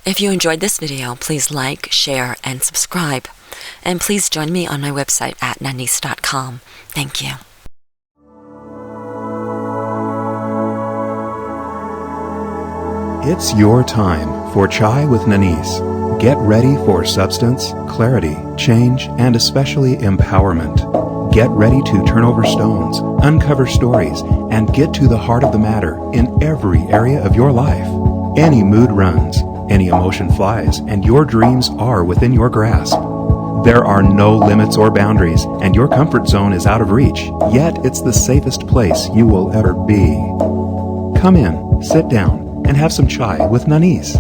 If you enjoyed this video, please like, share, and subscribe. And please join me on my website at nanice.com. Thank you. It's your time for Chai with Nanice. Get ready for substance, clarity, change, and especially empowerment. Get ready to turn over stones, uncover stories, and get to the heart of the matter in every area of your life. Any mood runs, any emotion flies, and your dreams are within your grasp. There are no limits or boundaries, and your comfort zone is out of reach, yet it's the safest place you will ever be. Come in, sit down, and have some chai with Nanice.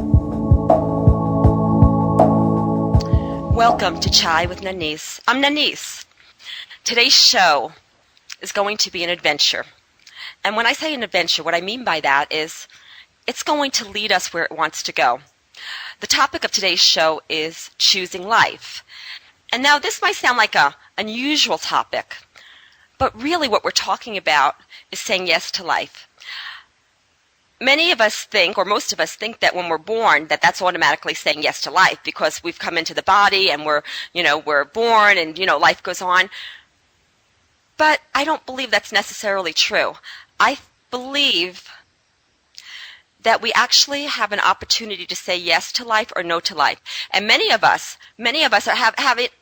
Welcome to Chai with Nanice. I'm Nanice. Today's show is going to be an adventure. And when I say an adventure, what I mean by that is it's going to lead us where it wants to go. The topic of today's show is choosing life. And now this might sound like an unusual topic, but really what we're talking about is saying yes to life. Many of us think, or most of us think, that when we're born, that's automatically saying yes to life because we've come into the body and we're born and, life goes on. But I don't believe that's necessarily true. I believe that we actually have an opportunity to say yes to life or no to life. And many of us have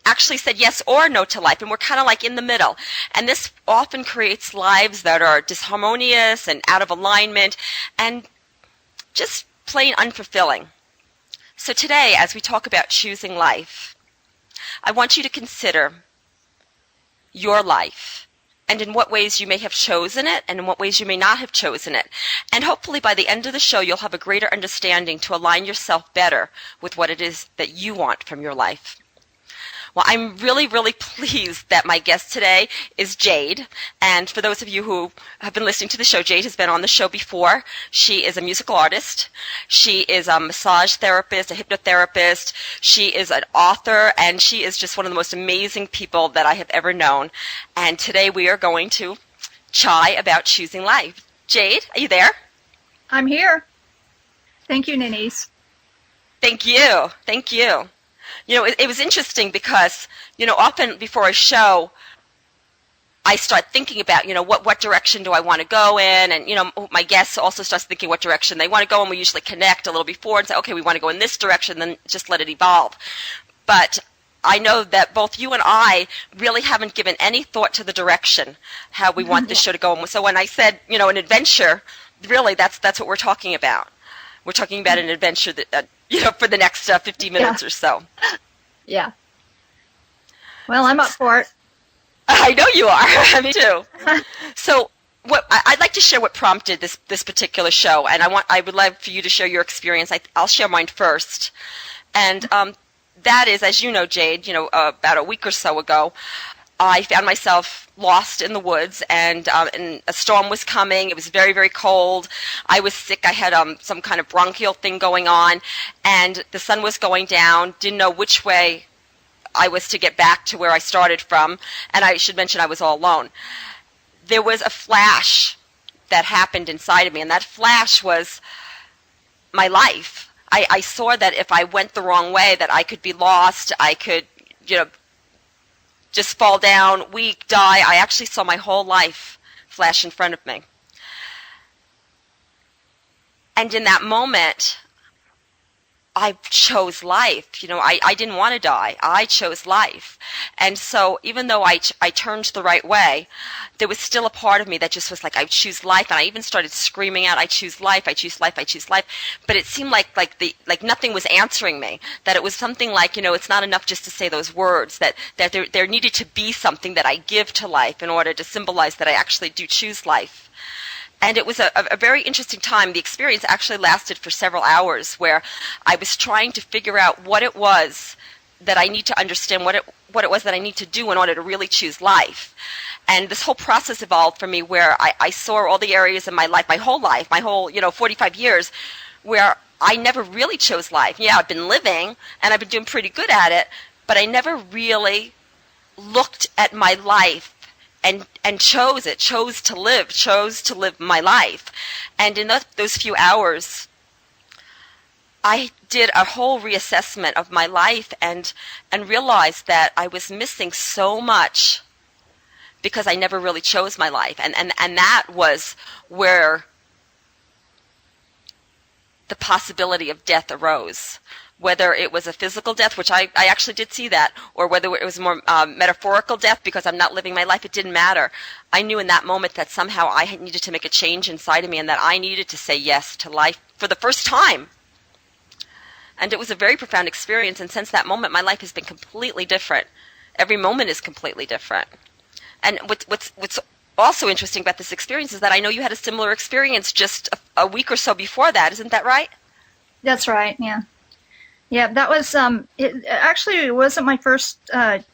actually said yes or no to life, and we're kind of like in the middle. And this often creates lives that are disharmonious and out of alignment and just plain unfulfilling. So today, as we talk about choosing life, I want you to consider your life and in what ways you may have chosen it and in what ways you may not have chosen it. And hopefully by the end of the show, you'll have a greater understanding to align yourself better with what it is that you want from your life. Well, I'm really, really pleased that my guest today is Jade. And for those of you who have been listening to the show, Jade has been on the show before. She is a musical artist. She is a massage therapist, a hypnotherapist. She is an author, and she is just one of the most amazing people that I have ever known. And today we are going to chai about choosing life. Jade, are you there? I'm here. Thank you, Nanice. Thank you. Thank you. It was interesting because, often before a show, I start thinking about, what direction do I want to go in? And, my guest also starts thinking what direction they want to go, and we usually connect a little before and say, okay, we want to go in this direction, then just let it evolve. But I know that both you and I really haven't given any thought to the direction, how we want this show to go. And so when I said, an adventure, really that's what we're talking about. We're talking about an adventure that, for the next 50 minutes or so. Yeah. Well, I'm up for it. I know you are. Me too. So I'd like to share what prompted this particular show, and I would love for you to share your experience. I'll share mine first. And that is, as you know, Jade, about a week or so ago, I found myself lost in the woods, and a storm was coming. It was very, very cold. I was sick. I had some kind of bronchial thing going on, and the sun was going down. Didn't know which way I was to get back to where I started from, and I should mention I was all alone. There was a flash that happened inside of me, and that flash was my life. I saw that if I went the wrong way, that I could be lost. I could, just fall down, weak, die. I actually saw my whole life flash in front of me. And in that moment, I chose life. I didn't want to die. I chose life. And so even though I turned the right way, there was still a part of me that just was like, I choose life. And I even started screaming out, I choose life, I choose life, I choose life. But it seemed like nothing was answering me, that it was something like, it's not enough just to say those words, that there needed to be something that I give to life in order to symbolize that I actually do choose life. And it was a very interesting time. The experience actually lasted for several hours, where I was trying to figure out what it was that I need to understand, what it was that I need to do in order to really choose life. And this whole process evolved for me, where I saw all the areas in my life, my whole 45 years, where I never really chose life. Yeah, I've been living, and I've been doing pretty good at it, but I never really looked at my life and chose to live my life. And in those few hours, I did a whole reassessment of my life and realized that I was missing so much because I never really chose my life. And that was where the possibility of death arose. Whether it was a physical death, which I actually did see that, or whether it was more metaphorical death because I'm not living my life, it didn't matter. I knew in that moment that somehow I needed to make a change inside of me and that I needed to say yes to life for the first time. And it was a very profound experience, and since that moment, my life has been completely different. Every moment is completely different. And what's also interesting about this experience is that I know you had a similar experience just a week or so before that. Isn't that right? That's right. Yeah. Yeah, that was, it wasn't my first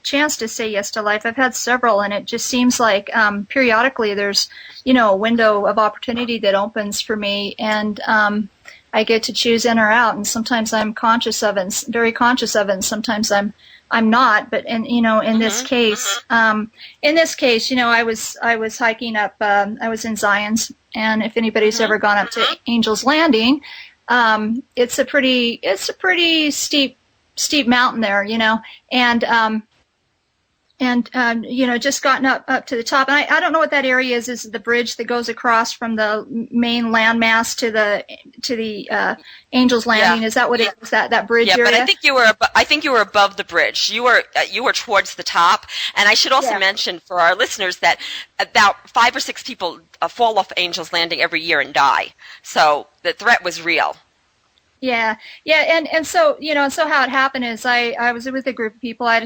chance to say yes to life. I've had several, and it just seems like periodically there's, a window of opportunity that opens for me, and I get to choose in or out, and sometimes I'm conscious of it, and very conscious of it, and sometimes I'm not. But in this case, I was hiking up. I was in Zion's, and if anybody's ever gone up to Angel's Landing, it's a pretty steep mountain there, and just gotten up to the top. And I don't know what that area is. Is the bridge that goes across from the main landmass to the Angel's Landing? Yeah. Is that what it is? That bridge area? Yeah, but I think you were above the bridge. You were towards the top. And I should also mention for our listeners that about 5 or 6 people fall off Angel's Landing every year and die. So the threat was real. Yeah, and so so how it happened is I was with a group of people. I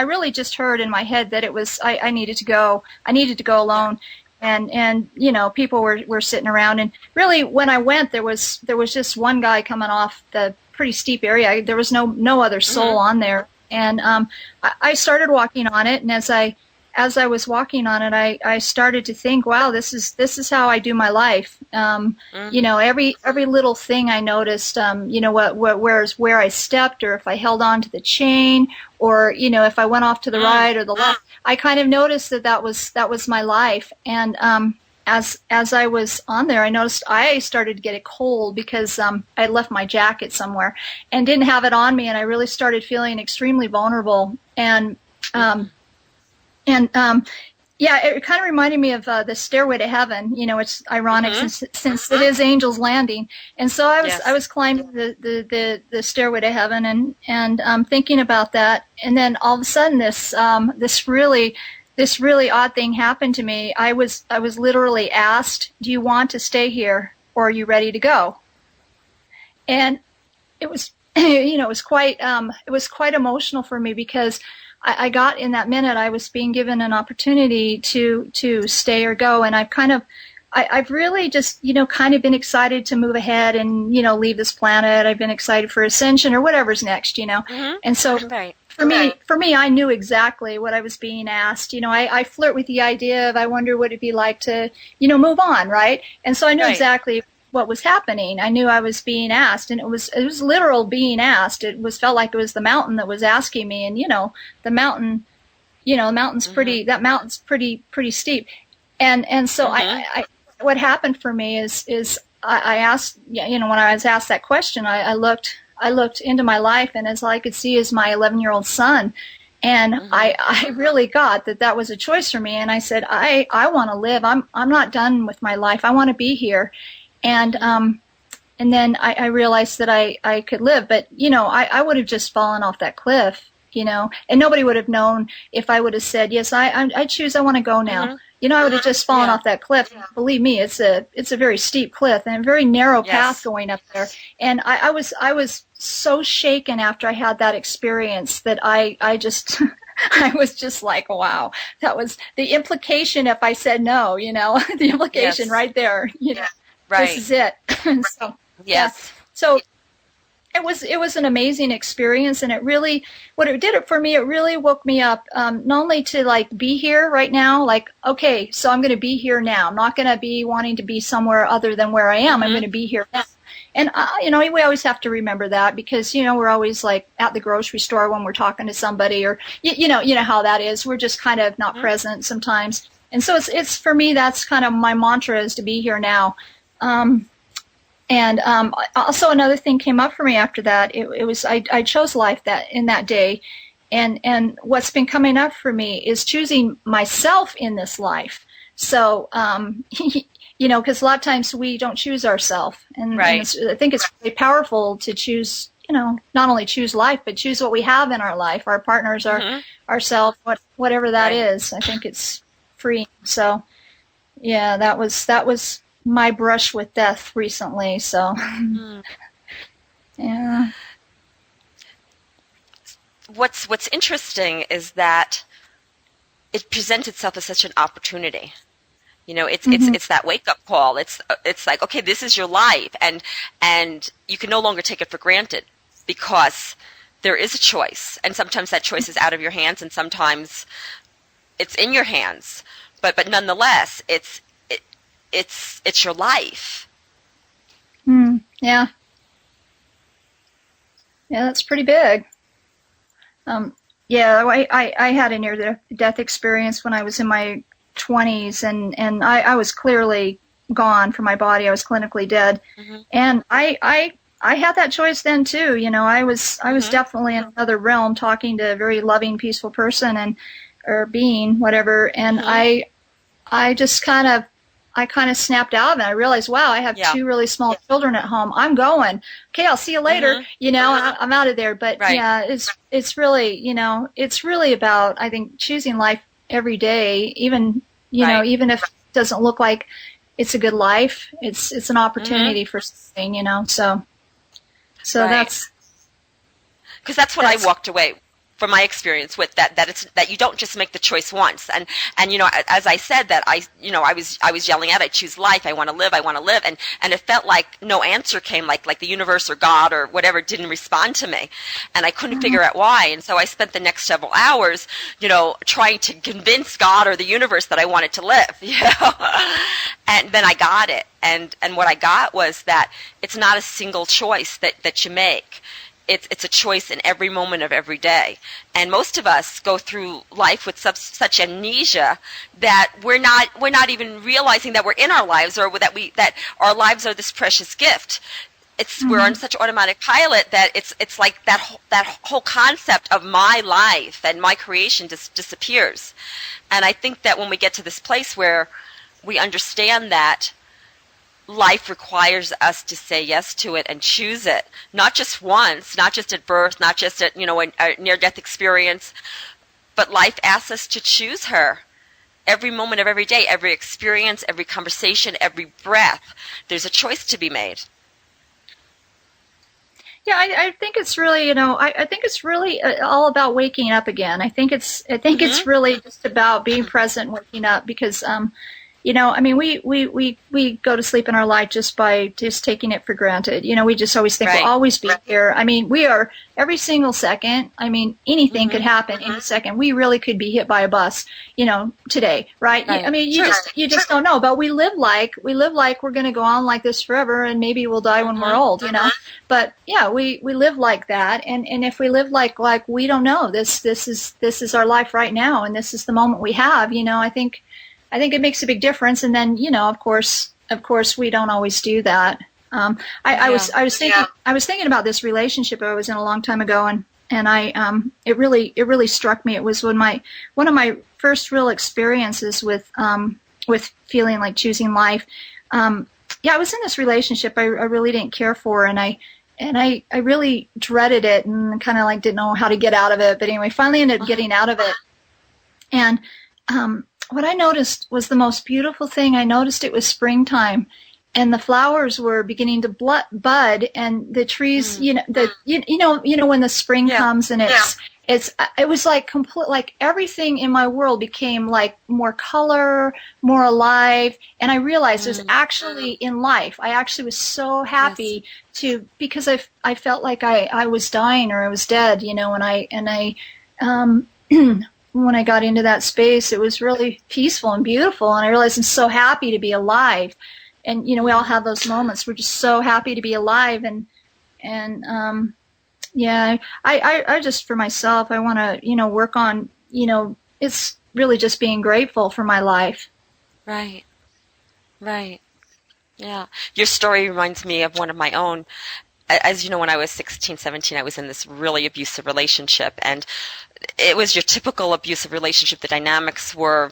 really just heard in my head that it was I needed to go alone, and people were sitting around, and really when I went there was just one guy coming off the pretty steep area. There was no other soul on there, and I started walking on it, and as I was walking on it, I started to think, wow, this is how I do my life. Every little thing I noticed, where I stepped, or if I held on to the chain, or if I went off to the right or the left, I kind of noticed that was my life. And as I was on there, I noticed I started to get a cold because I left my jacket somewhere and didn't have it on me, and I really started feeling extremely vulnerable. And it kind of reminded me of the Stairway to Heaven. It's ironic since it is Angel's Landing. And so I was climbing the Stairway to Heaven and thinking about that. And then all of a sudden this really odd thing happened to me. I was literally asked, "Do you want to stay here, or are you ready to go?" And it was it was quite emotional for me, because I got in that minute, I was being given an opportunity to stay or go, and I've really just kind of been excited to move ahead and leave this planet. I've been excited for ascension or whatever's next, and so for me, I knew exactly what I was being asked. I flirt with the idea of I wonder what it'd be like to move on, right? And so I knew exactly what was happening. I knew I was being asked, and it was literal being asked. Felt like it was the mountain that was asking me, and the mountain, the mountain's that mountain's pretty steep, and so I what happened for me is I asked, when I was asked that question, I looked into my life, and as all I could see is my 11-year-old son. And I really got that was a choice for me, and I said, I want to live. I'm not done with my life. I want to be here. And then I realized that I could live, but I would have just fallen off that cliff, and nobody would have known if I would have said, yes, I choose, I want to go now. I would have just fallen off that cliff. Believe me, it's a very steep cliff and a very narrow path going up there. And I was so shaken after I had that experience that I just I was just like, wow, that was the implication if I said no, the implication right there, Right. This is it. So, so it was an amazing experience, and what it did for me, it really woke me up, not only to be here right now, okay, so I'm going to be here now. I'm not going to be wanting to be somewhere other than where I am. I'm going to be here now. And we always have to remember that, because we're always at the grocery store when we're talking to somebody, or you know how that is. We're just kind of not present sometimes. And so it's for me, that's kind of my mantra, is to be here now. And also another thing came up for me after that. It was I chose life in that day, and what's been coming up for me is choosing myself in this life. So because a lot of times we don't choose ourselves, and I think it's really powerful to choose. Not only choose life, but choose what we have in our life, our partners, ourself, whatever that is. I think it's freeing. So, yeah, that was my brush with death recently. So, yeah. What's interesting is that it presents itself as such an opportunity. It's that wake up call. It's like, okay, this is your life, and you can no longer take it for granted, because there is a choice, and sometimes that choice is out of your hands, and sometimes it's in your hands. But nonetheless, it's your life. Yeah. Yeah, that's pretty big. I had a near-death experience when I was in my 20s, and I was clearly gone from my body. I was clinically dead, and I had that choice then too. I was definitely in another realm, talking to a very loving, peaceful person or being, whatever, and I just kind of snapped out of it. I realized, wow, I have two really small children at home. I'm going. Okay, I'll see you later. I'm out of there. But it's really, it's really about, I think, choosing life every day, even even if it doesn't look like it's a good life. It's an opportunity for something, So that's because that's what I walked away from my experience with that you don't just make the choice once, and as I said, that I was yelling out, I choose life, I want to live, and it felt like no answer came, like the universe or God or whatever didn't respond to me, and I couldn't figure out why. And so I spent the next several hours trying to convince God or the universe that I wanted to live, and then I got it, and what I got was that it's not a single choice that you make. It's a choice in every moment of every day. And most of us go through life with such amnesia that we're not even realizing that we're in our lives, or that our lives are this precious gift. We're on such automatic pilot that it's like that whole concept of my life and my creation just disappears. And I think that when we get to this place where we understand that life requires us to say yes to it and choose it, not just once, not just at birth, not just at a near-death experience, but life asks us to choose her every moment of every day, every experience, every conversation, every breath. There's a choice to be made. Yeah, I think it's really, I think it's really all about waking up again. I think it's really just about being present, waking up, because we go to sleep in our life just by just taking it for granted. We just always think we'll always be here. We are every single second. Anything could happen any second. We really could be hit by a bus, today, right? You just don't know. But we live like we're going to go on like this forever, and maybe we'll die when we're old, But yeah, we live like that, and if we live like we don't know, this is our life right now, and this is the moment we have. I think it makes a big difference. And then, of course, we don't always do that. I was thinking about this relationship I was in a long time ago, and it really struck me. It was one of my first real experiences with feeling like choosing life. I was in this relationship I really didn't care for, and I really dreaded it, and kind of didn't know how to get out of it. But anyway, finally ended up getting out of it. And what I noticed was the most beautiful thing. I noticed it was springtime, and the flowers were beginning to bud, and the trees, when the spring comes, and it was like complete, like everything in my world became like more color, more alive, and I realized there's actually in life. I actually was so happy because I felt like I was dying or I was dead, when I got into that space, it was really peaceful and beautiful, and I realized I'm so happy to be alive. And we all have those moments. We're just so happy to be alive, and I just, for myself, I want to work on it's really just being grateful for my life. Right. Yeah. Your story reminds me of one of my own. As you know, when I was 16, 17, I was in this really abusive relationship, and it was your typical abusive relationship. The dynamics were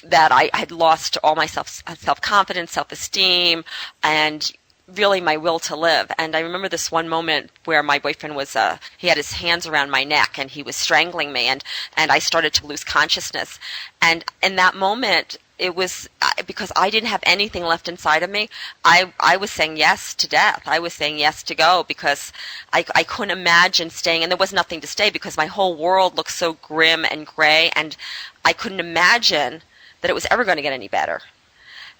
that I had lost all my self-confidence, self-esteem, and really my will to live. And I remember this one moment where my boyfriend was, he had his hands around my neck and he was strangling me, and I started to lose consciousness. And in that moment, it was because I didn't have anything left inside of me. I was saying yes to death. I was saying yes to go because I couldn't imagine staying, and there was nothing to stay because my whole world looked so grim and gray, and I couldn't imagine that it was ever going to get any better.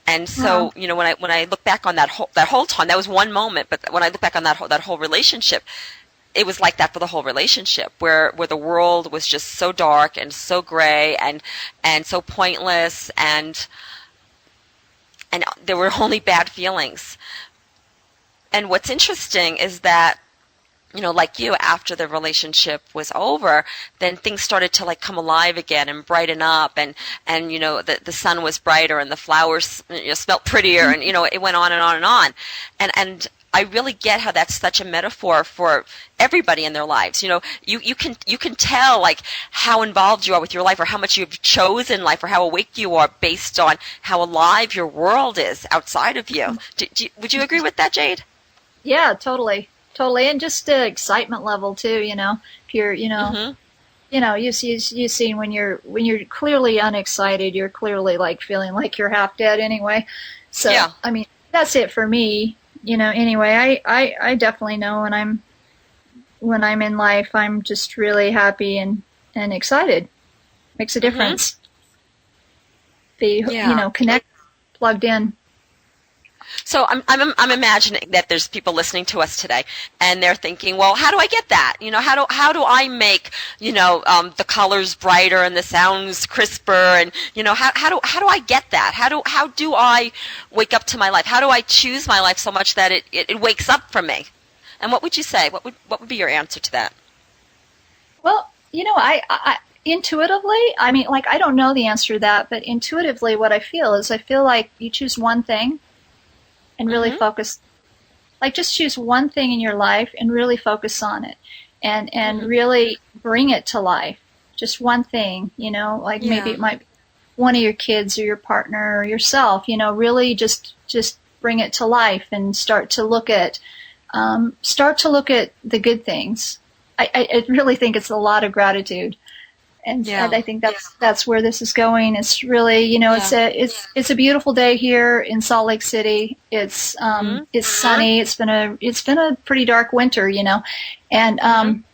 And so, you know, when I look back on that whole time, that was one moment. But when I look back on that whole relationship, it was like that for the whole relationship, where the world was just so dark and so gray and so pointless, and there were only bad feelings. And what's interesting is that, you know, like you, after the relationship was over, then things started to like come alive again and brighten up, and you know, the sun was brighter and the flowers, you know, smelled prettier, and you know, it went on and on and on. And I really get how that's such a metaphor for everybody in their lives. You know, you can tell like how involved you are with your life, or how much you've chosen life, or how awake you are based on how alive your world is outside of you. Would you agree with that, Jade? Yeah, totally. Totally, and just the excitement level too. You know, if you're, you see when you're clearly unexcited, you're clearly like feeling like you're half dead anyway. So yeah. I mean, that's it for me. You know, anyway, I definitely know when I'm in life, I'm just really happy and excited. Makes a difference. You know, connect, plugged in. So I'm imagining that there's people listening to us today, and they're thinking, well, how do I get that? You know, how do I make, you know, the colors brighter and the sounds crisper, and you know, how do I get that? How do I wake up to my life? How do I choose my life so much that it wakes up for me? And what would you say? What would be your answer to that? Well, you know, I intuitively, I mean, like, I don't know the answer to that, but intuitively, what I feel like you choose one thing and really focus, like just choose one thing in your life and really focus on it, and really bring it to life. Just one thing, you know, like maybe it might be one of your kids or your partner or yourself, you know, really just bring it to life and start to look at the good things. I really think it's a lot of gratitude. And I think that's where this is going. It's really, you know, it's a beautiful day here in Salt Lake City. It's sunny. It's been a pretty dark winter, you know, and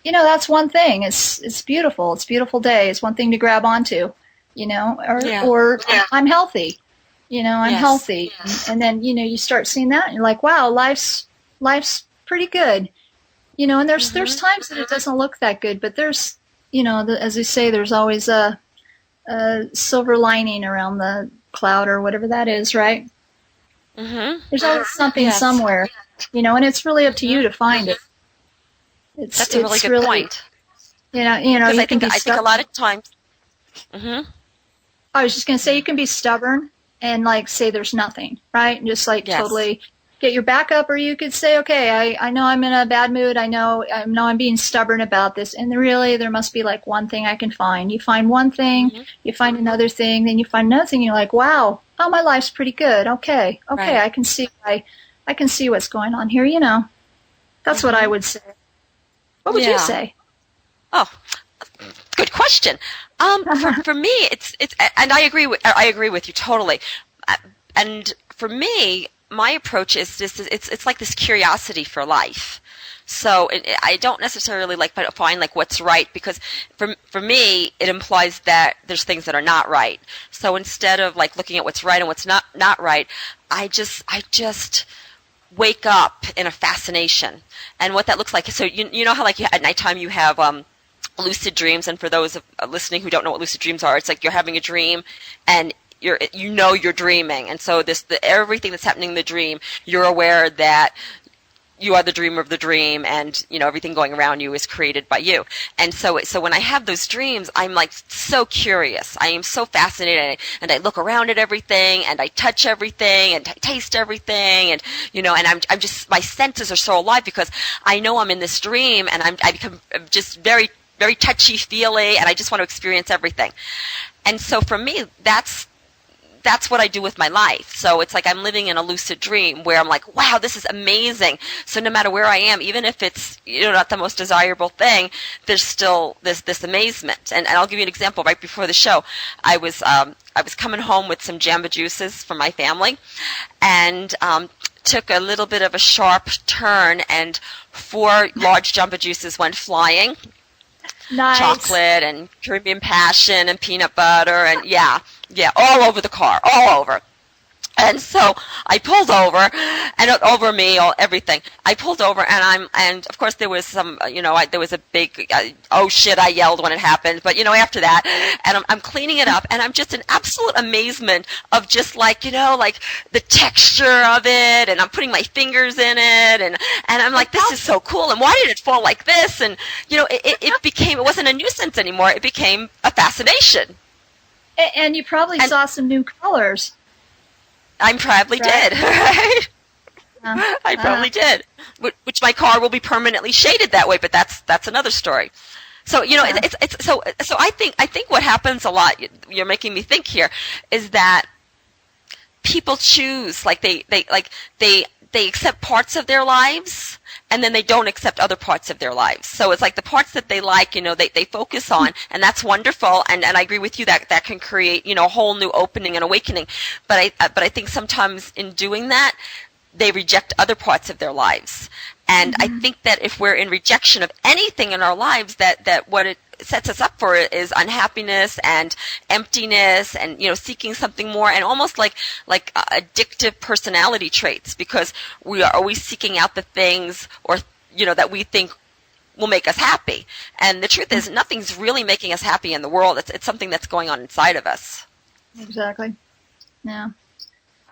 you know, that's one thing. It's beautiful. It's a beautiful day. It's one thing to grab onto, you know, or I'm healthy, you know, I'm healthy, and then you know, you start seeing that and you're like, wow, life's pretty good, you know. And there's times that it doesn't look that good, but there's, you know, as they say, there's always a silver lining around the cloud or whatever that is, right? There's always something somewhere, you know, and it's really up to you to find it. That's a really good point. You know, I think a lot of times. I was just going to say, you can be stubborn and like say there's nothing, right? And just like totally get your back up, or you could say, okay, I know I'm in a bad mood. I know I'm being stubborn about this, and really there must be like one thing I can find. You find one thing, you find another thing, then you find another thing. You're like, wow, oh, my life's pretty good. Okay, right. I can see what's going on here. You know, that's what I would say. What would you say? Oh, good question. For me, it's and I agree with you totally. And for me, my approach is just it's like this curiosity for life. So I don't necessarily like find like what's right, because for me it implies that there's things that are not right. So instead of like looking at what's right and what's not right, I just wake up in a fascination. And what that looks like, so you know how like at nighttime you have lucid dreams, and for those listening who don't know what lucid dreams are, it's like you're having a dream and you're dreaming, and so everything that's happening in the dream, you're aware that you are the dreamer of the dream, and everything going around you is created by you. And so when I have those dreams, I'm like so curious. I am so fascinated, and I look around at everything, and I touch everything, and taste everything, and and I'm just, my senses are so alive because I know I'm in this dream, and I become just very, very touchy feely, and I just want to experience everything. And so for me, that's what I do with my life. So it's like I'm living in a lucid dream where I'm like, wow, this is amazing. So no matter where I am, even if it's not the most desirable thing, there's still this amazement. And I'll give you an example. Right before the show, I was coming home with some Jamba Juices from my family, and took a little bit of a sharp turn, and 4 large Jamba Juices went flying. Nice. Chocolate and Caribbean Passion and peanut butter, and yeah, all over the car, all over. And so I pulled over, and over me, everything. I pulled over, and of course there was some, there was a big, oh shit, I yelled when it happened. But after that, and I'm cleaning it up, and I'm just in absolute amazement of just like, like the texture of it, and I'm putting my fingers in it, and I'm like, this is so cool. And why did it fall like this? And it wasn't a nuisance anymore. It became a fascination. And you probably saw some new colors. I probably did, right? I probably did, which my car will be permanently shaded that way. But that's another story. So it's so I think what happens a lot. You're making me think here is that people choose, like they accept parts of their lives, and then they don't accept other parts of their lives. So it's like the parts that they like, they focus on, and that's wonderful. And I agree with you that can create, a whole new opening and awakening. But I think sometimes in doing that, they reject other parts of their lives. And I think that if we're in rejection of anything in our lives, that what it sets us up for is unhappiness and emptiness, and seeking something more, and almost like addictive personality traits, because we are always seeking out the things or that we think will make us happy. And the truth is, nothing's really making us happy in the world. It's something that's going on inside of us. Exactly. Yeah.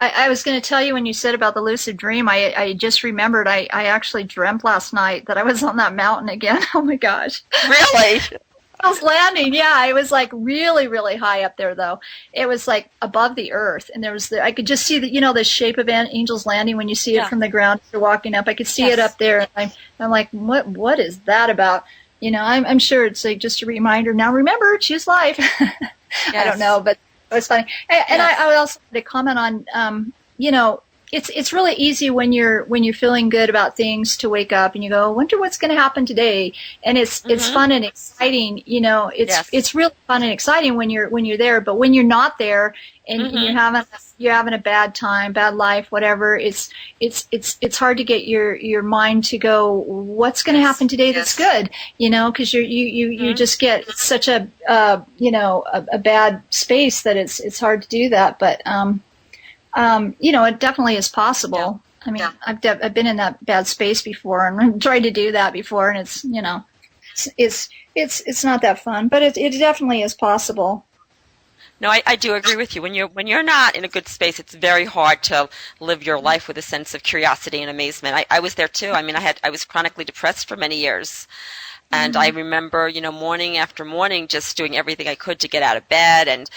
I was going to tell you, when you said about the lucid dream, I just remembered I actually dreamt last night that I was on that mountain again. Oh my gosh. Really? I was landing. Yeah, it was like really, really high up there, though. It was like above the earth, and I could just see the shape of Angel's Landing when you see it from the ground. You're walking up. I could see it up there, and I'm like, what is that about? I'm sure it's like just a reminder. Now remember, choose life. I don't know, but it was funny. And I would also want to comment on, it's really easy when you're feeling good about things to wake up and you go, I wonder what's going to happen today. And it's fun and exciting. It's really fun and exciting when you're there. But when you're not there and you're having a bad time, bad life, whatever, it's hard to get your mind to go, what's going to happen today that's good? Because you just get such a bad space that it's hard to do that. But it definitely is possible. Yeah. I mean, I've been in that bad space before and tried to do that before, and it's not that fun, but it definitely is possible. No, I do agree with you. When you're not in a good space, it's very hard to live your life with a sense of curiosity and amazement. I was there too. I mean, I was chronically depressed for many years. And I remember, morning after morning, just doing everything I could to get out of bed and,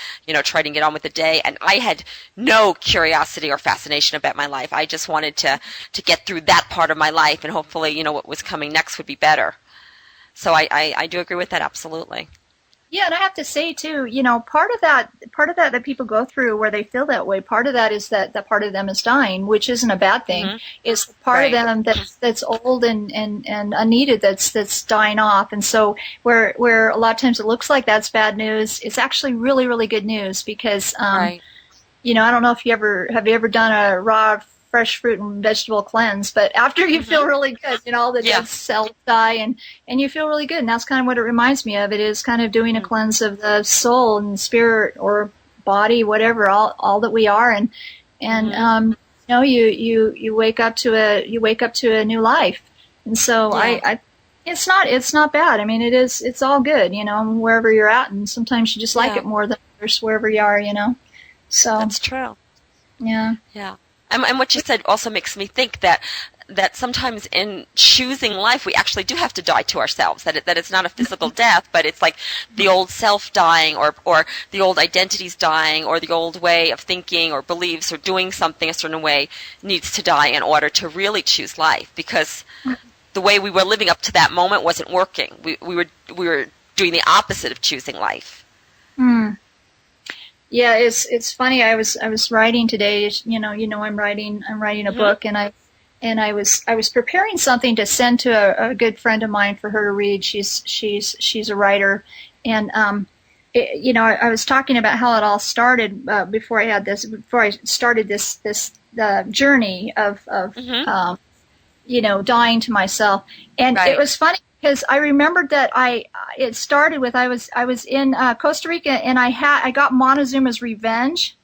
trying to get on with the day. And I had no curiosity or fascination about my life. I just wanted to get through that part of my life, and hopefully, what was coming next would be better. So I do agree with that, absolutely. Yeah, and I have to say too, part of that people go through where they feel that way, part of that is that part of them is dying, which isn't a bad thing. It's part of them that's old and unneeded that's dying off. And so where a lot of times it looks like that's bad news, it's actually really, really good news, because I don't know if have you ever done a raw fresh fruit and vegetable cleanse, but after you feel really good, all the dead cells die, and you feel really good. And that's kind of what it reminds me of. It is kind of doing a cleanse of the soul and spirit or body, whatever, all that we are, and you wake up to a new life. And so it's not bad. I mean, it's all good, wherever you're at, and sometimes you just like it more than others wherever you are, So that's true. Yeah. Yeah. And what you said also makes me think that that sometimes in choosing life, we actually do have to die to ourselves, that it's not a physical death, but it's like the old self dying, or the old identities dying, or the old way of thinking or beliefs or doing something a certain way needs to die in order to really choose life, because the way we were living up to that moment wasn't working. We were doing the opposite of choosing life. Yeah, it's funny. I was writing today. I'm writing a book, and I was preparing something to send to a good friend of mine for her to read. She's a writer, and I was talking about how it all started before I started this journey of dying to myself, and Right. It was funny. Because I remembered that it started with I was in Costa Rica, and I got Montezuma's Revenge,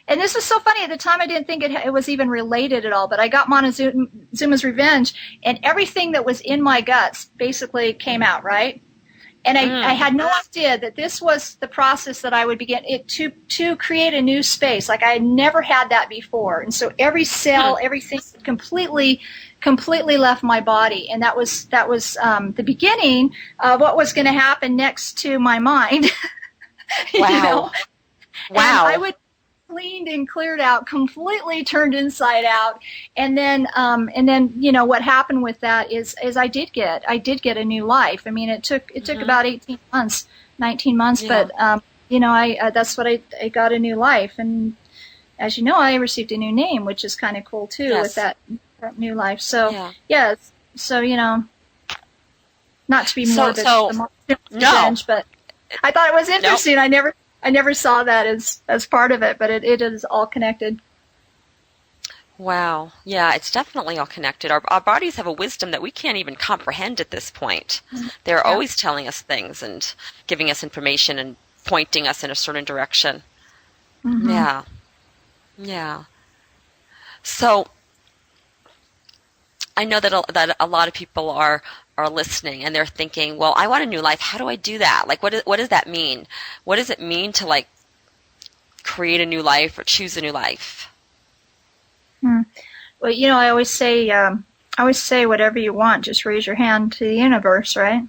and this was so funny at the time. I didn't think it was even related at all, but I got Montezuma's Revenge, and everything that was in my guts basically came out, right? And I had no idea that this was the process that I would begin to create a new space. Like I had never had that before, and so every cell, everything completely left my body, and that was the beginning of what was going to happen next to my mind. Wow. Wow. And I would cleaned and cleared out, completely turned inside out, and then what happened with that is I did get a new life. I mean, it took about 18 months, 19 months, but that's what I got a new life, and as you know, I received a new name, which is kind of cool too with that new life. So not to be morbid, revenge, but I thought it was interesting. Nope. I never saw that as part of it, but it is all connected. Wow. Yeah, it's definitely all connected. Our bodies have a wisdom that we can't even comprehend at this point. They're always telling us things and giving us information and pointing us in a certain direction. Mm-hmm. Yeah. Yeah. So I know that a lot of people are listening, and they're thinking, well, I want a new life. How do I do that? Like, what does that mean? What does it mean to, like, create a new life or choose a new life? Well, I always say whatever you want, just raise your hand to the universe, right?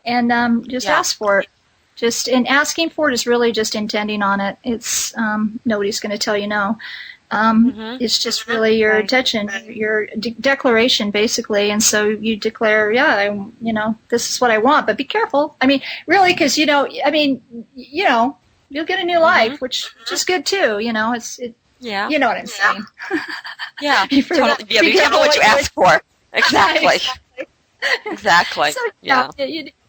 And just ask for it. And asking for it is really just intending on it. It's nobody's going to tell you no. It's just really your intention, your declaration, basically. And so you declare, this is what I want, but be careful. I mean, really, because, you'll get a new life, which is good too. You know what I'm saying. Yeah. Be careful what you ask for. Exactly. Exactly. So,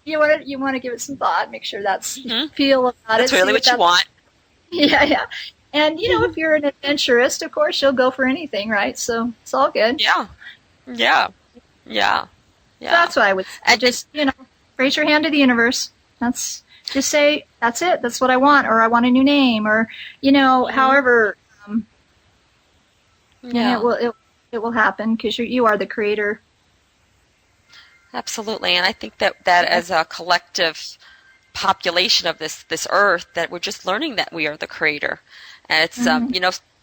you want to give it some thought, make sure that's feel about that's it. That's really what you want. Yeah. And, if you're an adventurist, of course, you'll go for anything, right? So it's all good. Yeah. So that's what I would say. And just, raise your hand to the universe. Just say, that's it. That's what I want. Or I want a new name. Or, however, it will happen because you are the creator. Absolutely. And I think that as a collective population of this earth, that we're just learning that we are the creator. And it's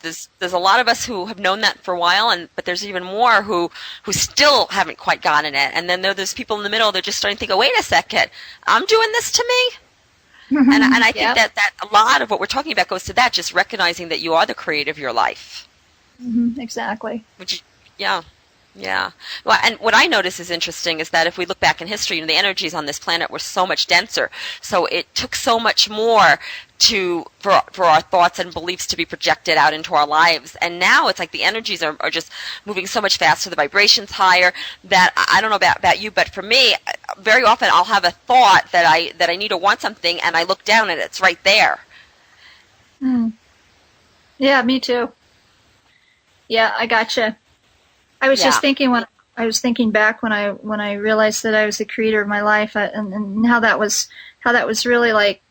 there's a lot of us who have known that for a while, but there's even more who still haven't quite gotten it. And then there's people in the middle. They're just starting to think, oh, wait a second, I'm doing this to me. And I think that a lot of what we're talking about goes to that, just recognizing that you are the creator of your life. Exactly. Yeah. Well, and what I notice is interesting is that if we look back in history, the energies on this planet were so much denser. So it took so much more for our thoughts and beliefs to be projected out into our lives. And now it's like the energies are just moving so much faster, the vibrations higher, that I don't know about you, but for me, very often I'll have a thought that I need or want something, and I look down and it's right there. Yeah, me too. Yeah, I gotcha. I was just thinking back when I realized that I was the creator of my life, and how that was really like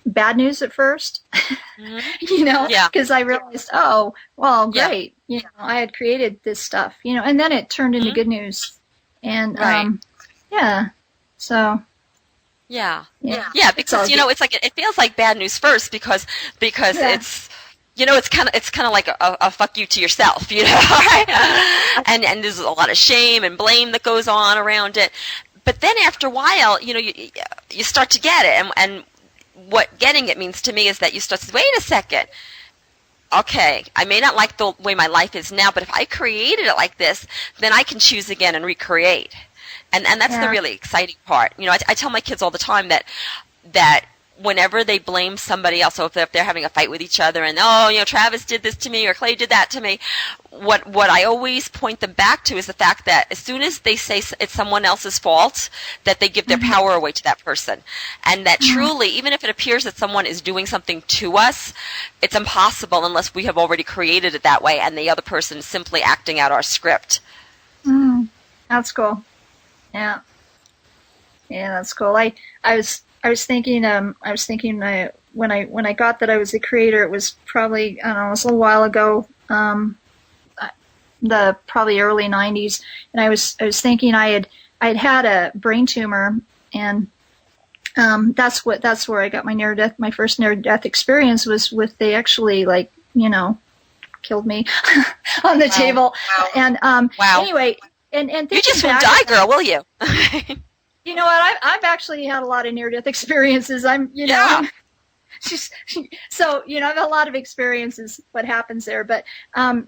bad news at first, because I realized, oh, well, great, I had created this stuff, and then it turned into good news, and so. Yeah, because it's like it feels like bad news first because it's it's kind of like a fuck you to yourself, right? And there's a lot of shame and blame that goes on around it. But then after a while, you start to get it, and what getting it means to me is that you start to say, wait a second. Okay, I may not like the way my life is now, but if I created it like this, then I can choose again and recreate. And that's the really exciting part. I tell my kids all the time that whenever they blame somebody else, so if they're having a fight with each other and, Travis did this to me or Clay did that to me, what I always point them back to is the fact that as soon as they say it's someone else's fault, that they give their power away to that person. And that truly, even if it appears that someone is doing something to us, it's impossible unless we have already created it that way and the other person is simply acting out our script. That's cool. Yeah, that's cool. I was thinking when I got that I was the creator, it was probably, I don't know, it was a little while ago, the probably early 90s, and I was thinking I'd had a brain tumor, and that's where I got my first near death experience was with, they actually killed me on the table. And anyway, and you just won't die, girl, will you? You know what? I've actually had a lot of near-death experiences. So I've had a lot of experiences. What happens there? But after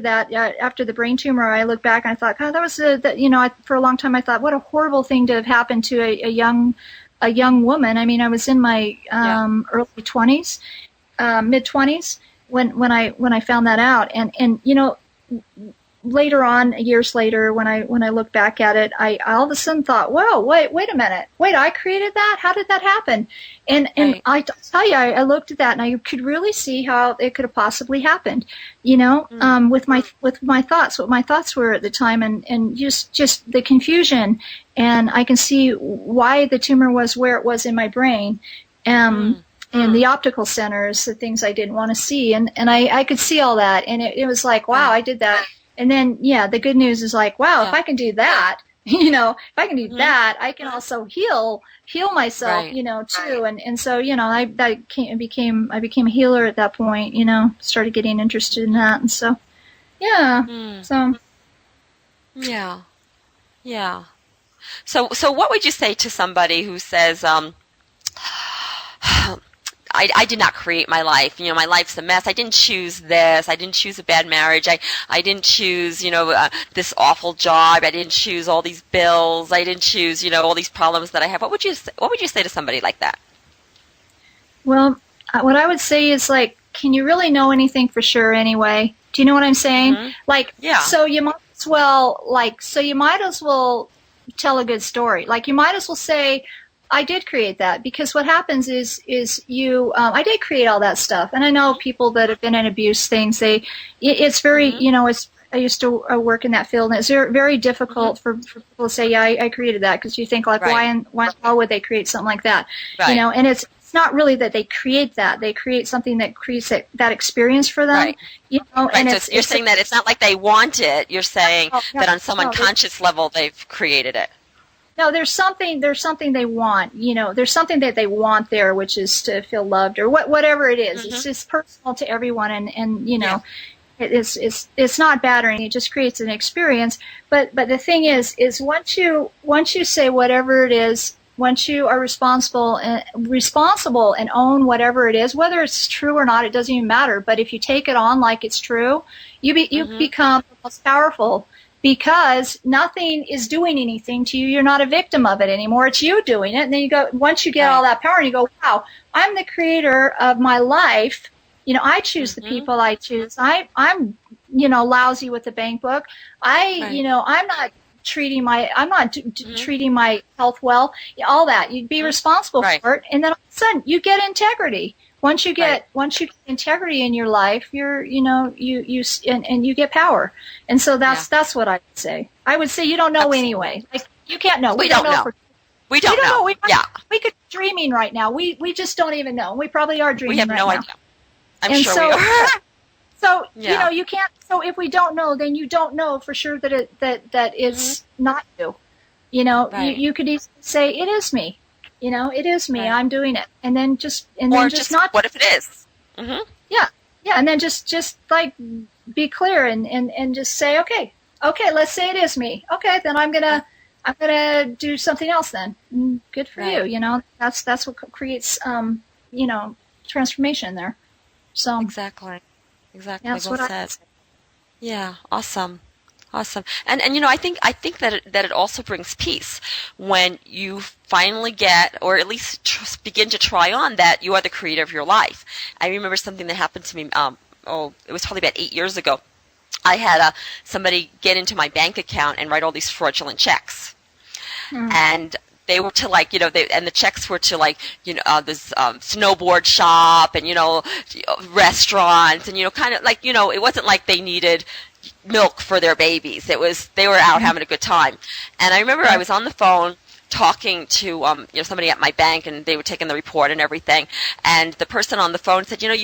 that, after the brain tumor, I look back and I thought, God, that was for a long time I thought, what a horrible thing to have happened to a young woman. I mean, I was in my early 20s, mid 20s when I found that out, and later on, years later, when I look back at it, I all of a sudden thought, "Whoa, wait a minute! Wait, I created that? How did that happen?" And I tell you, I looked at that and I could really see how it could have possibly happened. With my thoughts, what my thoughts were at the time, and just the confusion, and I can see why the tumor was where it was in my brain. And the optical centers, the things I didn't want to see, and I could see all that, and it was like, wow, I did that. And then, the good news is like, wow, if I can do that, if I can do that, I can also heal myself, too. And so, I became a healer at that point, started getting interested in that. And so, so. Yeah. So what would you say to somebody who says, I did not create my life. My life's a mess. I didn't choose this. I didn't choose a bad marriage. I didn't choose, this awful job. I didn't choose all these bills. I didn't choose, all these problems that I have. What would you say to somebody like that? Well, what I would say is can you really know anything for sure anyway? Do you know what I'm saying? So you might as well tell a good story. You might as well say, I did create that, because what happens is I did create all that stuff, and I know people that have been in abuse things. It's very I used to work in that field, and it's very difficult for people to say, yeah, I created that, because you think why in hell would they create something like that, and it's not really that they create that. They create something that creates that experience for them, And so you're saying that it's not like they want it. You're saying that on some unconscious level they've created it. No, there's something they want, there's something that they want there, which is to feel loved or whatever it is. It's just personal to everyone. And it's not bad or anything. It just creates an experience. But the thing is once you say whatever it is, once you are responsible and own whatever it is, whether it's true or not, it doesn't even matter. But if you take it on like it's true, you become the most powerful. Because nothing is doing anything to you. You're not a victim of it anymore. It's you doing it. And then once you get all that power, and you go, wow, I'm the creator of my life. I choose the people I choose. I'm lousy with the bank book. I'm not treating my health well. All that. You'd be responsible for it. And then all of a sudden you get integrity. Once you get integrity in your life, you get power, and so that's what I would say. I would say you don't know anyway. You can't know. We don't know. We don't know. We could be dreaming right now. We just don't even know. We probably are dreaming. We have right no now. idea. I'm sure we are. So you can't. So if we don't know, then you don't know for sure that it's not you. You could easily say it is me. It is me. I'm doing it, and then just not. What if it is? Yeah, yeah, and then just like be clear and just say, okay, let's say it is me. Okay, then I'm gonna do something else then. Good for you. You know, that's what creates you know, transformation there. So Exactly. that's Well what said. Yeah. Awesome. Awesome. And you know, I think that it also brings peace when you finally get, or at least begin to try on, that you are the creator of your life. I remember something that happened to me. It was probably about 8 years ago. I had somebody get into my bank account and write all these fraudulent checks, and they were to, like, you know, and the checks were to, like, you know, this snowboard shop, and, you know, restaurants, and, you know, kind of like, you know, it wasn't like they needed milk for their babies. It was, they were out having a good time. And I remember I was on the phone talking to you know, somebody at my bank, and they were taking the report and everything, and the person on the phone said, you know,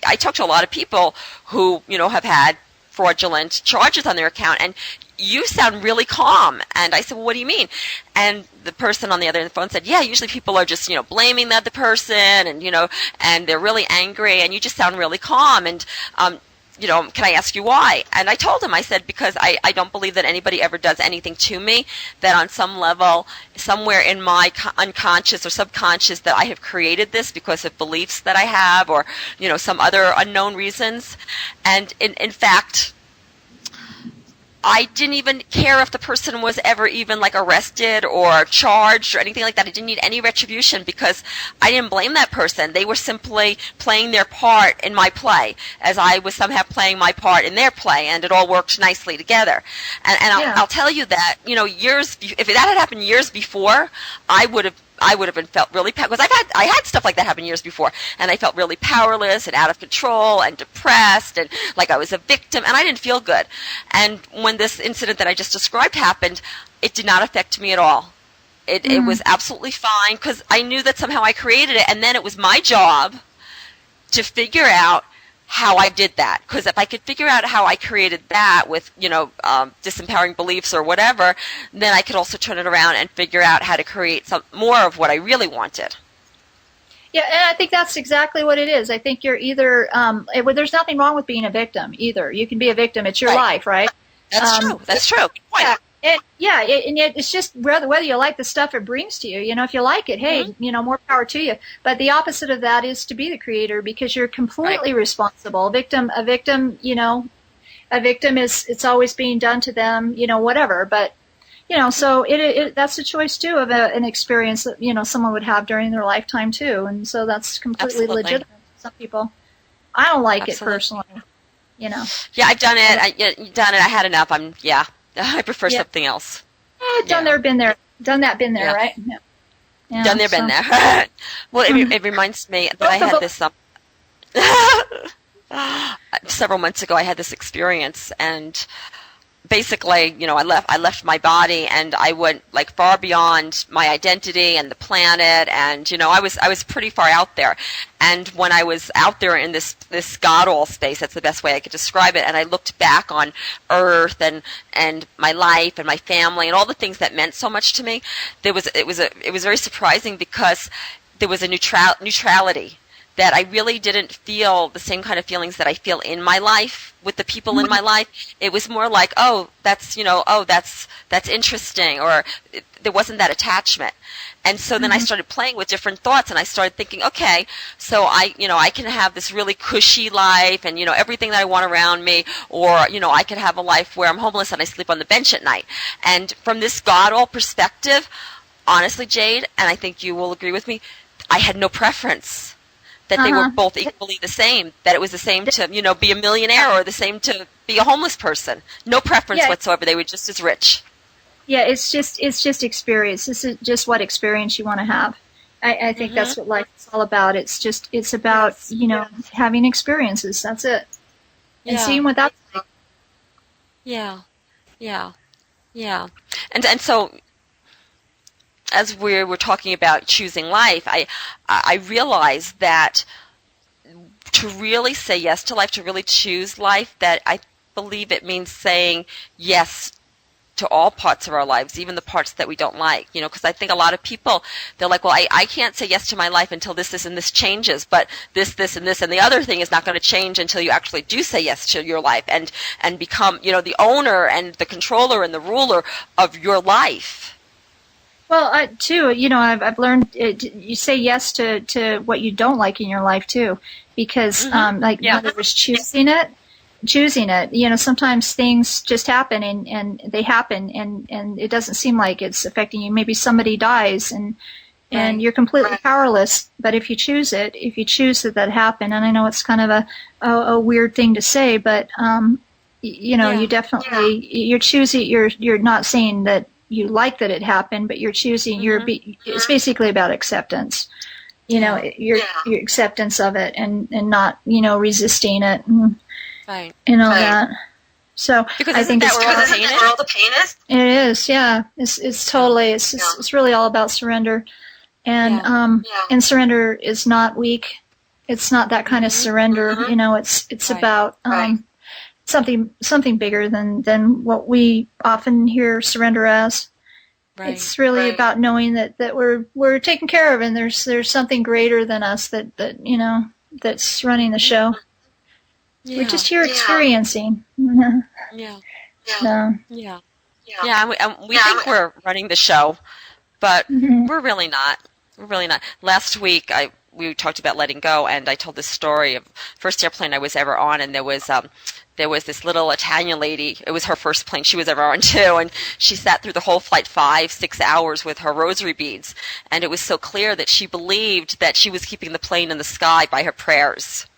I talk to a lot of people who, you know, have had fraudulent charges on their account, and you sound really calm. And I said, well, what do you mean? And the person on the other end of the phone said, yeah, usually people are just, you know, blaming the other person, and, you know, and they're really angry, and you just sound really calm. And you know, can I ask you why? And I told him, I said, because I don't believe that anybody ever does anything to me, that on some level, somewhere in my unconscious or subconscious, that I have created this because of beliefs that I have, or, you know, some other unknown reasons. And in fact, I didn't even care if the person was ever even, like, arrested or charged or anything like that. I didn't need any retribution, because I didn't blame that person. They were simply playing their part in my play, as I was somehow playing my part in their play, and it all worked nicely together. And I'll tell you that, you know, if that had happened years before, I would have been felt really, because I had stuff like that happen years before, and I felt really powerless and out of control and depressed, and like I was a victim, and I didn't feel good. And when this incident that I just described happened, it did not affect me at all. It was absolutely fine, because I knew that somehow I created it, and then it was my job to figure out how I did that. Because if I could figure out how I created that with, you know, disempowering beliefs or whatever, then I could also turn it around and figure out how to create some more of what I really wanted. Yeah, and I think that's exactly what it is. I think you're either there's nothing wrong with being a victim either. You can be a victim. It's your life, right? That's true. That's true. It's just whether you like the stuff it brings to you. You know, if you like it, hey, you know, more power to you. But the opposite of that is to be the creator, because you're completely responsible. A victim, you know, a victim it's always being done to them, you know, whatever. But, you know, so that's a choice too of an experience that, you know, someone would have during their lifetime too, and so that's completely legitimate. Some people, I don't like it personally. You know. Yeah, I've done it. I had enough. I prefer something else. Done there, been there. Done that, been there, right? Yeah. Done there, been there. Well, it reminds me that I had this several months ago. I had this experience, and basically, you know, I left my body, and I went, like, far beyond my identity and the planet, and, you know, I was pretty far out there. And when I was out there in this God-all space, that's the best way I could describe it, and I looked back on Earth and my life and my family and all the things that meant so much to me, it was very surprising, because there was a neutrality, that I really didn't feel the same kind of feelings that I feel in my life with the people in my life. It was more like, oh, that's, you know, oh, that's interesting, or there wasn't that attachment. And so then I started playing with different thoughts, and I started thinking, okay, so I can have this really cushy life, and, you know, everything that I want around me, or, you know, I could have a life where I'm homeless and I sleep on the bench at night. And from this God-all perspective, honestly, Jade, and I think you will agree with me, I had no preference. That they were both equally the same, that it was the same to, you know, be a millionaire, or the same to be a homeless person. No preference whatsoever. They were just as rich. Yeah, it's just experience. This is just what experience you want to have. I think that's what life is all about. It's about, you know, having experiences. That's it. And seeing what that's like. Yeah. And so, as we were talking about choosing life, I realized that to really say yes to life, to really choose life, that I believe it means saying yes to all parts of our lives, even the parts that we don't like, because I think a lot of people, they're like, well, I can't say yes to my life until this, and this changes, but this, and this, and the other thing is not going to change until you actually do say yes to your life and become, the owner and the controller and the ruler of your life. Well, I've learned you say yes to what you don't like in your life too, because whether it's choosing it, sometimes things just happen and they happen and it doesn't seem like it's affecting you. Maybe somebody dies and you're completely powerless, but if you choose that happen, and I know it's kind of a weird thing to say, but you definitely you're choosing. You're not saying that you like that it happened, but you're choosing. It's basically about acceptance. Your acceptance of it and not resisting it. Right. That. So because I think that's where all the pain is. It is, yeah. It's totally. It's really all about surrender, and and surrender is not weak. It's not that kind of surrender. It's about something bigger than what we often hear surrender as. Right. It's really about knowing that we're taken care of, and there's something greater than us that's running the show. Yeah. We're just here experiencing. Yeah. And we think we're running the show, but we're really not. We're really not. Last week, we talked about letting go, and I told this story of first airplane I was ever on, and there was this little Italian lady. It was her first plane she was ever on too, and she sat through the whole flight 5-6 hours with her rosary beads, and it was so clear that she believed that she was keeping the plane in the sky by her prayers.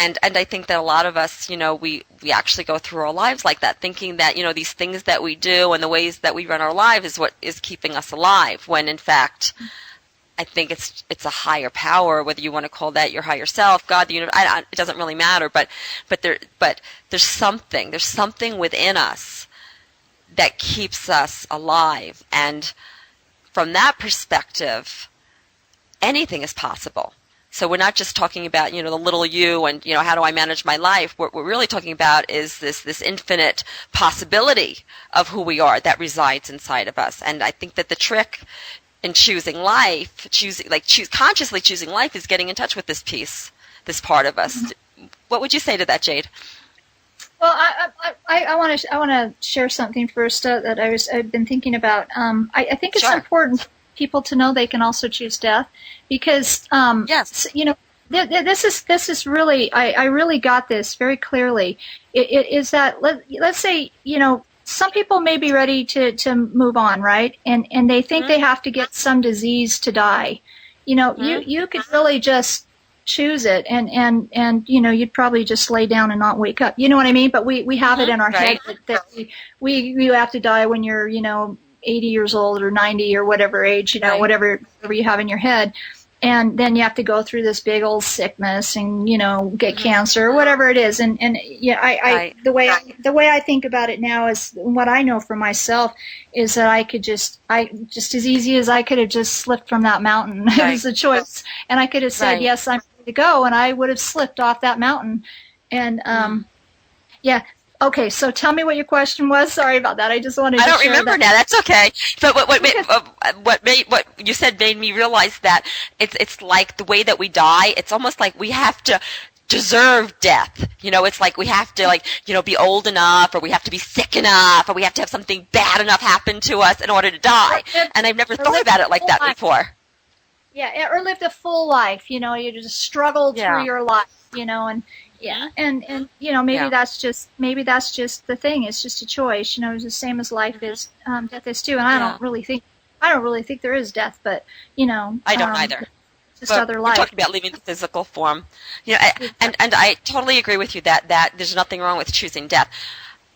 And I think that a lot of us, we actually go through our lives like that, thinking that, these things that we do and the ways that we run our lives is what is keeping us alive, when in fact, I think it's a higher power, whether you want to call that your higher self, God, the universe, it doesn't really matter, but there's something within us that keeps us alive. And from that perspective, anything is possible. So we're not just talking about, the little you and, how do I manage my life? What we're really talking about is this infinite possibility of who we are that resides inside of us. And I think that the trick in choosing life, consciously choosing life, is getting in touch with this piece, this part of us. Mm-hmm. What would you say to that, Jade? Well, I want to share something first that I've been thinking about. I think it's important for people to know they can also choose death, because this is really I really got this very clearly. It is that let's say some people may be ready to move on, right? And they think they have to get some disease to die. You could really just choose it, and you'd probably just lay down and not wake up. You know what I mean? But we have it in our head that you have to die when you're 80 years old or 90 or whatever age, whatever you have in your head. And then you have to go through this big old sickness and, get cancer or whatever it is. And the way I think about it now is what I know for myself is that I could just as easy as I could have just slipped from that mountain. Right. It was a choice. And I could have said, yes, I'm ready to go. And I would have slipped off that mountain. And, okay, so tell me what your question was. Sorry about that. I just wanted to share that. I don't remember now. That's okay. But what you said made me realize that it's like the way that we die. It's almost like we have to deserve death. It's like we have to be old enough, or we have to be sick enough, or we have to have something bad enough happen to us in order to die. And I've never thought about it like that before. Yeah, or lived a full life. You just struggled through your life. And. Yeah, and maybe that's just the thing. It's just a choice. It's the same as life is, death is too. And I don't really think there is death, but I don't either. Just other life. We're talking about leaving the physical form. And I totally agree with you that there's nothing wrong with choosing death.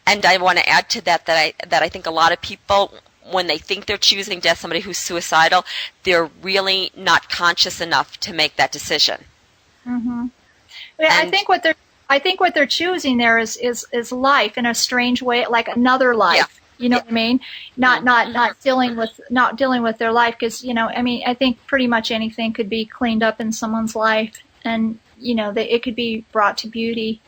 And I want to add to that I think a lot of people, when they think they're choosing death, somebody who's suicidal, they're really not conscious enough to make that decision. Mm-hmm. I think what they're choosing there is life in a strange way, like another life. Yeah. You know what I mean? Not dealing with their life, because I think pretty much anything could be cleaned up in someone's life, and it could be brought to beauty.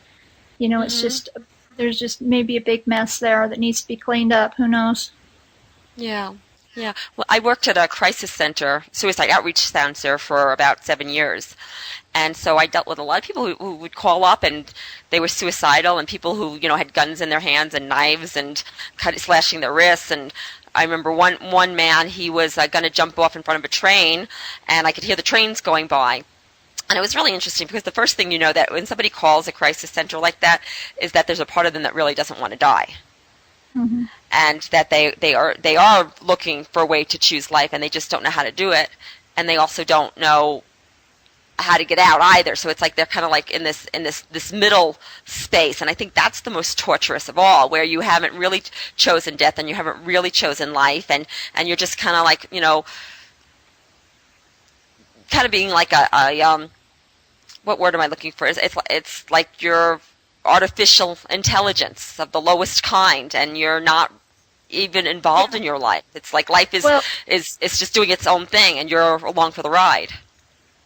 It's just there's just maybe a big mess there that needs to be cleaned up. Who knows? Yeah. Yeah. Well, I worked at a crisis center, suicide outreach center, for about 7 years. And so I dealt with a lot of people who would call up and they were suicidal, and people who, had guns in their hands and knives and slashing their wrists. And I remember one man, he was going to jump off in front of a train, and I could hear the trains going by. And it was really interesting because the first thing you know that when somebody calls a crisis center like that is that there's a part of them that really doesn't want to die. Mm-hmm. And that they are looking for a way to choose life, and they just don't know how to do it, and they also don't know how to get out either. So it's like they're kind of like in this middle space, and I think that's the most torturous of all, where you haven't really chosen death and you haven't really chosen life, and you're just kind of like kind of being like a what word am I looking for? It's like you're artificial intelligence of the lowest kind, and you're not even involved in your life. It's like life is just doing its own thing, and you're along for the ride.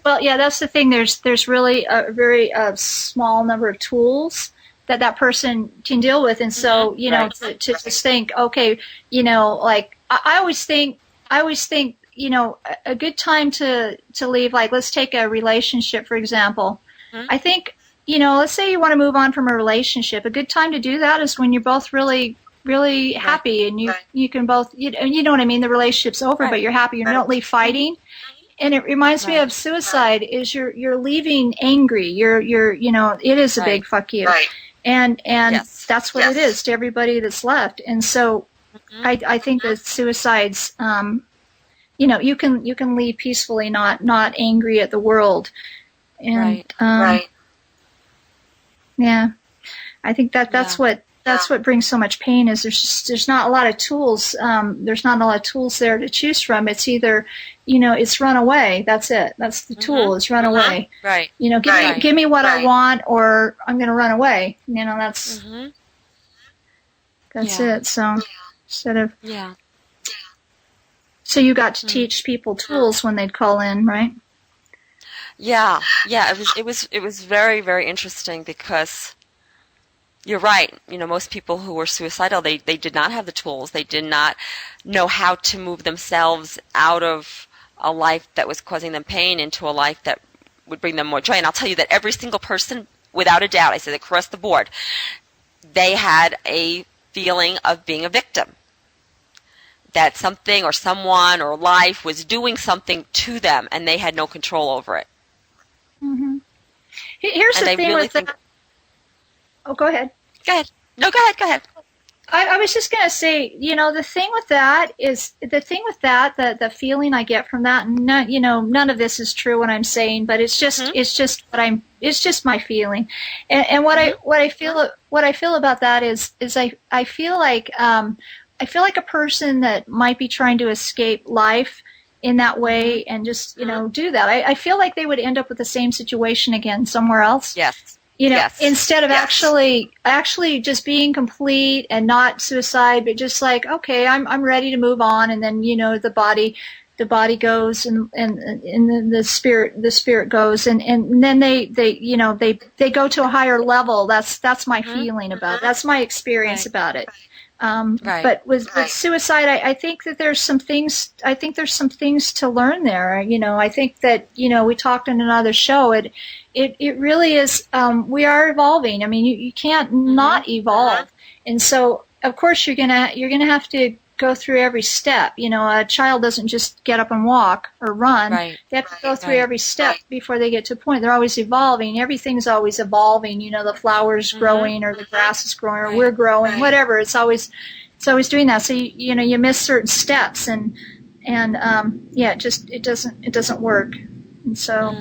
Well, yeah, that's the thing. There's really a very small number of tools that person can deal with, and so to just think, okay, like I always think, a good time to leave. Like, let's take a relationship for example. Mm-hmm. I think. Let's say you want to move on from a relationship. A good time to do that is when you're both really, really happy, and you can both, you know what I mean. The relationship's over, but you're happy. You don't leave fighting. And it reminds me of suicide. Is you're leaving angry. You're it is a big fuck you, and that's what it is to everybody that's left. And so, I think that suicides, you can leave peacefully, not angry at the world, and yeah, I think that's what brings so much pain. Is there's not a lot of tools. There's not a lot of tools there to choose from. It's either, it's run away. That's it. That's the tool. It's run away. Right. Give me what I want, or I'm going to run away. That's it. So instead of so you got to teach people tools when they'd call in, right? Yeah. It was very, very interesting because you're right. Most people who were suicidal, they did not have the tools. They did not know how to move themselves out of a life that was causing them pain into a life that would bring them more joy. And I'll tell you that every single person, without a doubt, I said across the board, they had a feeling of being a victim. That something or someone or life was doing something to them, and they had no control over it. Mm-hmm. Here's the thing with that. Oh, go ahead. Go ahead. No, go ahead. I was just going to say, the thing with that, the feeling I get from that, none of this is true what I'm saying, but it's just it's just my feeling, and what I feel about that is I feel like a person that might be trying to escape life in that way and just do that. I feel like they would end up with the same situation again somewhere else. Yes. Instead of actually just being complete and not suicide, but just like, okay, I'm ready to move on, and then the body goes and the spirit goes, and then they go to a higher level. That's my feeling about it. That's my experience about it. But with suicide, I think that there's some things. I think there's some things to learn there. I think that we talked in another show. It really is. We are evolving. I mean, you can't not evolve, and so of course you're gonna have to go through every step. A child doesn't just get up and walk or run. Right. They have to go through every step before they get to a point. They're always evolving. Everything's always evolving. The flowers growing, or the grass is growing, or we're growing, whatever. It's always doing that. So you miss certain steps, and it doesn't work. And so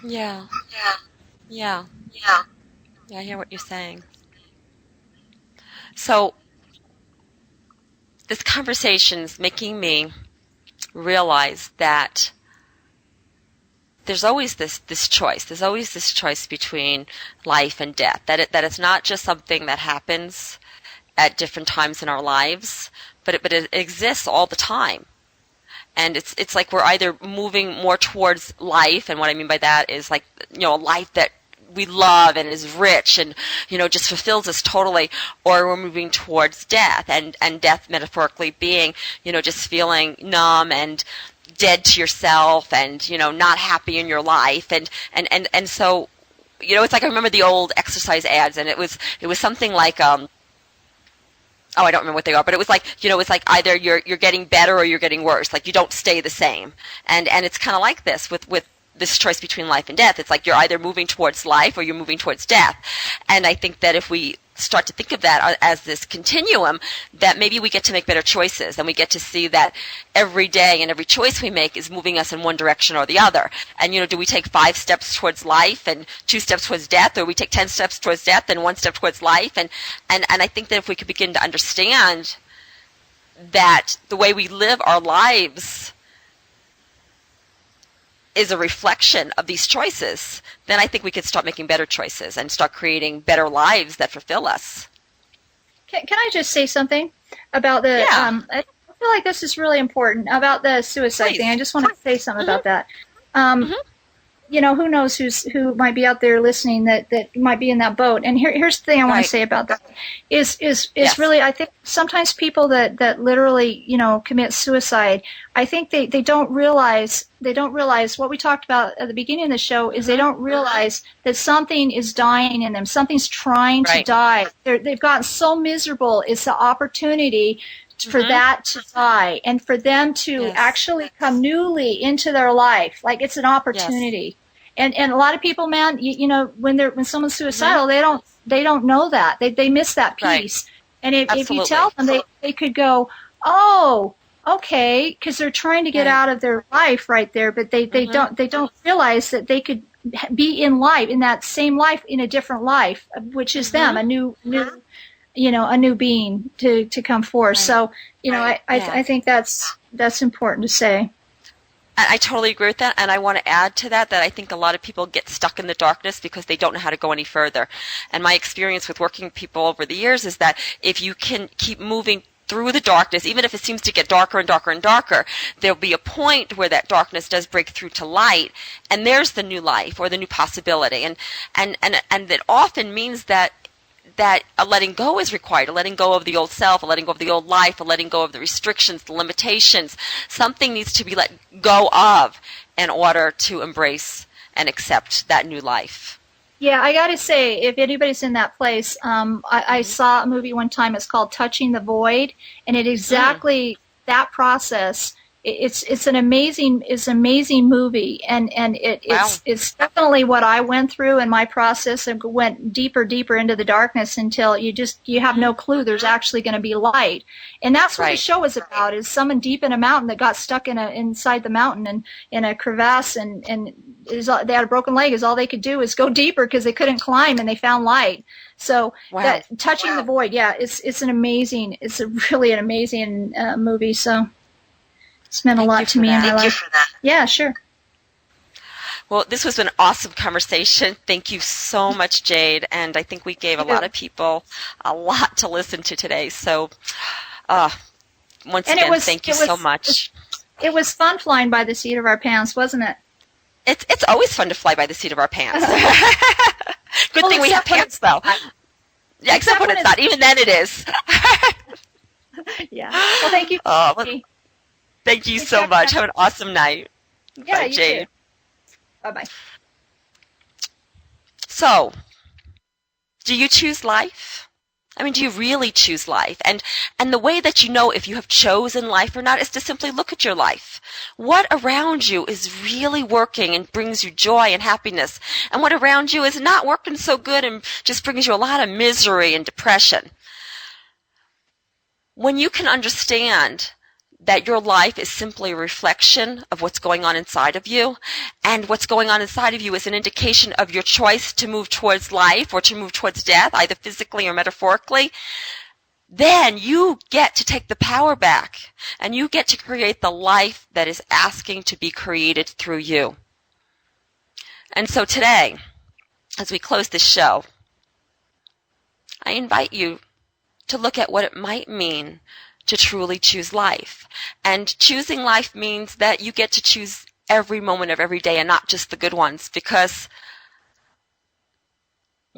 yeah, I hear what you're saying. So this conversation's making me realize that there's always this choice. There's always this choice between life and death. That it's not just something that happens at different times in our lives, but it exists all the time. And it's like we're either moving more towards life, and what I mean by that is like a life that we love and is rich and, just fulfills us totally, or we're moving towards death, and death metaphorically being, just feeling numb and dead to yourself and, not happy in your life. And so, it's like I remember the old exercise ads, and it was something like, I don't remember what they are, but it was like, it's like either you're getting better or you're getting worse. Like you don't stay the same. And it's kind of like this with this choice between life and death. It's like you're either moving towards life or you're moving towards death. And I think that if we start to think of that as this continuum, that maybe we get to make better choices, and we get to see that every day and every choice we make is moving us in one direction or the other. And, do we take 5 steps towards life and 2 steps towards death, or we take 10 steps towards death and 1 step towards life? And I think that if we could begin to understand that the way we live our lives is a reflection of these choices, then I think we could start making better choices and start creating better lives that fulfill us. Can I just say something about the, I feel like this is really important, about the suicide thing. I just want to say something about that. Who knows who might be out there listening that might be in that boat. And here's the thing I want to say about that is really, I think sometimes people that literally, commit suicide, I think they don't realize what we talked about at the beginning of the show is they don't realize that something is dying in them. Something's trying to die. They've gotten so miserable. It's the opportunity for that to die and for them to actually come newly into their life. Like it's an opportunity. And a lot of people, man, when someone's suicidal, they don't know that. They miss that piece. And if you tell them, they could go, oh, okay, because they're trying to get out of their life right there, but they don't realize that they could be in life, in that same life, in a different life, which is them, a new being to come forth. So, I think that's important to say. I totally agree with that, and I want to add to that I think a lot of people get stuck in the darkness because they don't know how to go any further. And my experience with working with people over the years is that if you can keep moving through the darkness, even if it seems to get darker and darker and darker, there'll be a point where that darkness does break through to light, and there's the new life or the new possibility. And that often means that a letting go is required, a letting go of the old self, a letting go of the old life, a letting go of the restrictions, the limitations. Something needs to be let go of in order to embrace and accept that new life. Yeah, I got to say, if anybody's in that place, I saw a movie one time. It's called Touching the Void, and it exactly that process. It's an amazing movie, and it's definitely what I went through in my process and went deeper into the darkness until you have no clue there's actually going to be light. And that's what the show is about, is someone deep in a mountain that got stuck inside the mountain and in a crevasse, and they had a broken leg. Is all they could do is go deeper because they couldn't climb, and they found light. So that Touching the Void, it's really an amazing movie. So it's meant a lot to me in my life. Thank you for that. Yeah, sure. Well, this was an awesome conversation. Thank you so much, Jade. And I think we gave a lot of people a lot to listen to today. So once again, thank you so much. It was fun flying by the seat of our pants, wasn't it? It's always fun to fly by the seat of our pants. Good thing we have pants, though. Yeah, except when it's not. Even then it is. Yeah. Well, thank you. Thank you so much. Have an awesome night. Yeah, Bye, Jade. You too. Bye-bye. So, do you choose life? I mean, do you really choose life? And the way that you know if you have chosen life or not is to simply look at your life. What around you is really working and brings you joy and happiness? And what around you is not working so good and just brings you a lot of misery and depression? When you can understand that your life is simply a reflection of what's going on inside of you, and what's going on inside of you is an indication of your choice to move towards life or to move towards death, either physically or metaphorically, then you get to take the power back, and you get to create the life that is asking to be created through you. And so today, as we close this show, I invite you to look at what it might mean to truly choose life. And choosing life means that you get to choose every moment of every day and not just the good ones, because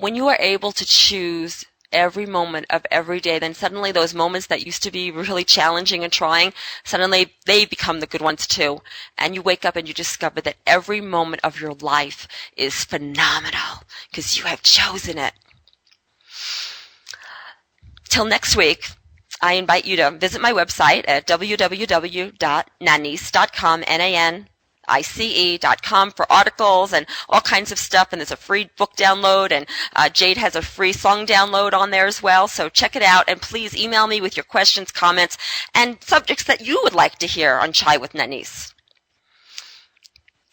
when you are able to choose every moment of every day, then suddenly those moments that used to be really challenging and trying, suddenly they become the good ones too. And you wake up and you discover that every moment of your life is phenomenal because you have chosen it. Till next week, I invite you to visit my website at www.nanice.com, NANICE.com, for articles and all kinds of stuff. And there's a free book download, and Jade has a free song download on there as well. So check it out, and please email me with your questions, comments, and subjects that you would like to hear on Chai with Nanice.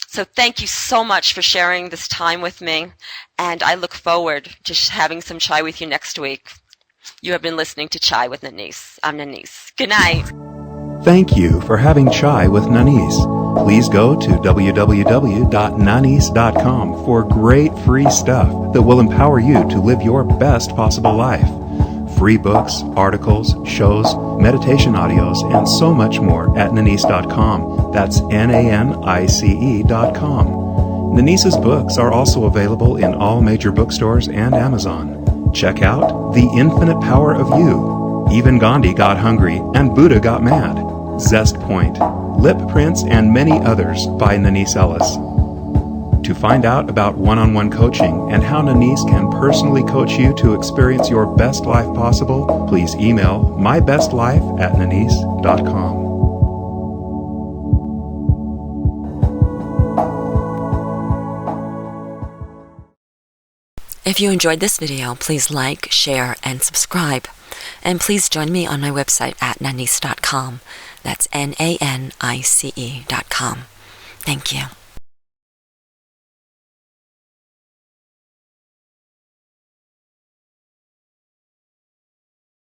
So thank you so much for sharing this time with me, and I look forward to having some chai with you next week. You have been listening to Chai with Nanice. I'm Nanice. Good night. Thank you for having Chai with Nanice. Please go to www.nanice.com for great free stuff that will empower you to live your best possible life. Free books, articles, shows, meditation audios, and so much more at nanice.com. That's NANICE.com. Nanice's books are also available in all major bookstores and Amazon. Check out The Infinite Power of You, Even Gandhi Got Hungry and Buddha Got Mad, Zest Point, Lip Prints, and many others by Nanice Ellis. To find out about one-on-one coaching and how Nanice can personally coach you to experience your best life possible, please email mybestlife@nanice.com. If you enjoyed this video, please like, share, and subscribe. And please join me on my website at nanice.com. That's NANICE.com. Thank you.